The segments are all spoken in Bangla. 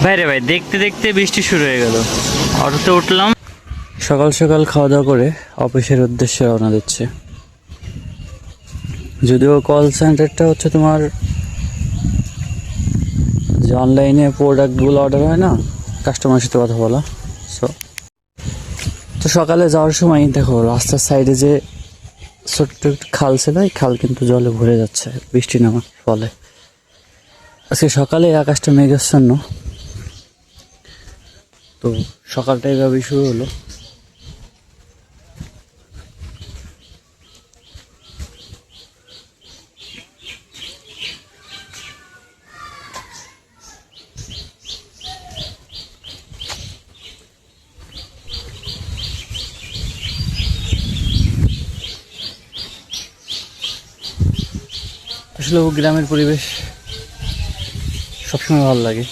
ভাই রে ভাই, দেখতে দেখতে বৃষ্টি শুরু হয়ে গেল। অটোতে উঠলাম, সকাল সকাল খাওয়া দাওয়া করে অফিসের উদ্দেশ্যে রওনা দিচ্ছে। যদিও কল সেন্টারটা হচ্ছে তোমার যে অনলাইনে প্রোডাক্টগুলো অর্ডার হয় না, কাস্টমারের সাথে কথা বলা। সো তো সকালে যাওয়ার সময় দেখো রাস্তার সাইডে যে ছোট্ট একটু খাল ছিল, এই খাল কিন্তু জলে ভরে যাচ্ছে বৃষ্টি নামার ফলে। আজকে সকালে আকাশটা মেঘাচ্ছন্ন, তো সকালটা এভাবেই শুরু হলো। আসলে গ্রামের পরিবেশ সবসময় ভালো লাগে।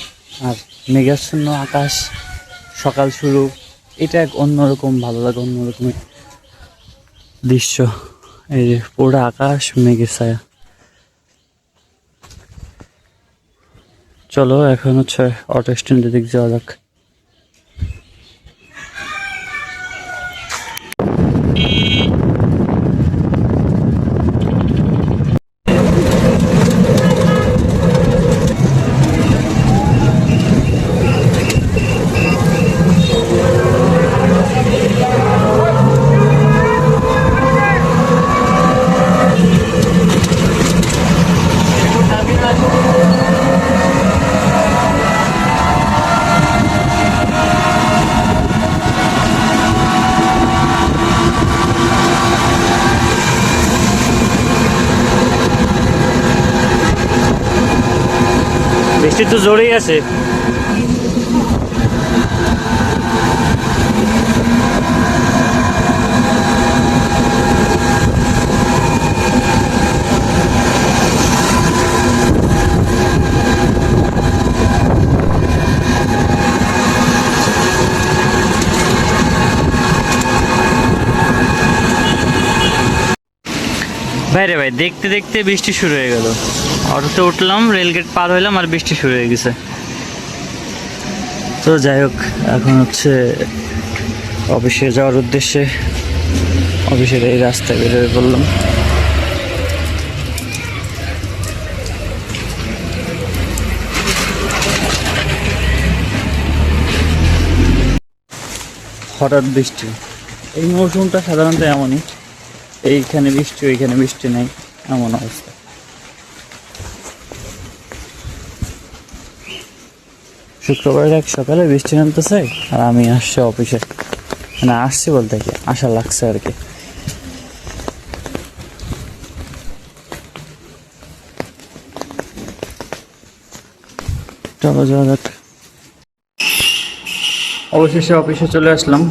আর মেঘাচ্ছন্ন আকাশ, সকাল শুরু, এটা এক অন্যরকম ভালো লাগে, অন্যরকমের দৃশ্য। এই যে পুরো আকাশ মেঘের ছায়া। চলো এখন হচ্ছে অটো স্ট্যান্ডের দিক যাওয়া যাক। বৃষ্টি তো জোরেই আছে। ভাই রে ভাই, দেখতে দেখতে বৃষ্টি শুরু হয়ে গেল। অটোতে উঠলাম, রেলগেট পার হইলাম, আর বৃষ্টি শুরু হয়ে গেছে। তো যাই হোক, এখন হচ্ছে অফিসে যাওয়ার উদ্দেশ্যে অফিসের এই রাস্তায় বেরোয় পড়লাম। হঠাৎ বৃষ্টি, এই মৌসুমটা সাধারণত এমনই, এইখানে বৃষ্টি ওইখানে বৃষ্টি নেই, এমন অবস্থা। শুক্রবারের এক সকালে বৃষ্টি নামতেছে, আর আমি আসছি অফিসে, মানে আসছি বলতে কি আশা লাগছে আর কি। চলো যাওয়া যাক। অবশেষে অফিসে চলে আসলাম,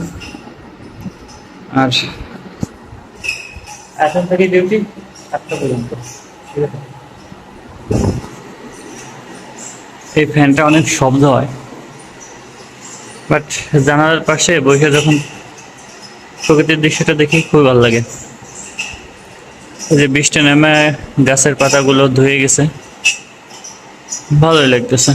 আর এখন থেকে ডিউটি 7টা পর্যন্ত। ঠিক আছে, এই ফ্যানটা অনেক শব্দ হয়, বাট জানালার পাশে বসে যখন প্রকৃতির দৃশ্যটা দেখি খুবই ভালো লাগে। এই যে বৃষ্টি নেমে গাছের পাতাগুলো ধুয়ে গেছে, ভালোই লাগতেছে।